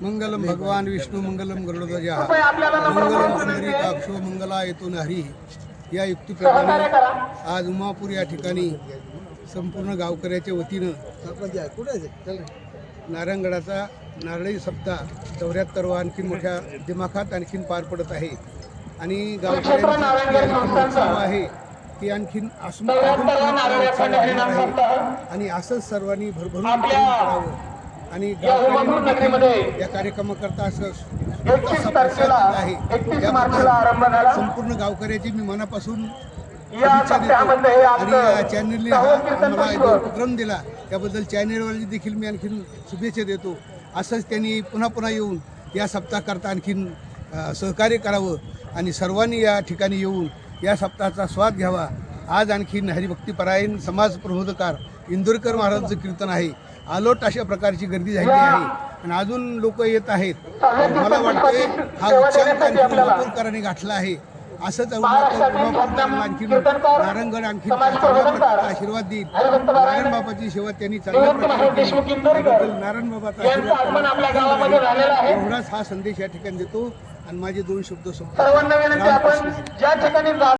मंगलम भगवान विष्णू मंगलम गरुडध्वज मंगलम पुंडरीकाक्षो मंगला येतो हरी या युक्तीप्रमाणे आज उमापूर या ठिकाणी संपूर्ण गावकऱ्याच्या वतीनं नारायणगडाचा नारळी सप्ताह 74वा आणखी मोठ्या दिमाखात आणखीन पार पडत आहे आणि गावकऱ्यांचा आहे की आणखीन असून आणि असंच सर्वांनी भरभरून करावं आणि गावकऱ्यांनी या कार्यक्रमाकरता असं आहे संपूर्ण गावकऱ्याची मी मनापासून शुभेच्छा देतो आणि या चॅनलने आम्हाला जो उपक्रम दिला त्याबद्दल चॅनलवाली देखील मी आणखीन शुभेच्छा देतो। असंच त्यांनी पुन्हा पुन्हा येऊन या सप्ताहाकरता आणखीन सहकार्य करावं आणि सर्वांनी या ठिकाणी येऊन या सप्ताहाचा स्वाद घ्यावा। आज आणखीन हरिभक्तीपरायण समाज प्रबोधकार इंदोरकर महाराजांचं कीर्तन आहे। आलोट अशा प्रकारची गर्दी झाली आहे आणि अजून लोक येत आहेत। मला वाटतंय हा उच्चांक आणखी उमापूरकरांनी गाठला आहे। असंच आणखी नारायणगड आणखी आशीर्वाद देईल। नारायण बाबाची सेवा त्यांनी चांगल्या प्रकारे केली। नारायण बाबाचा आशीर्वाद एवढाच हा संदेश या ठिकाणी देतो आणि माझे दोन शब्द संपतो।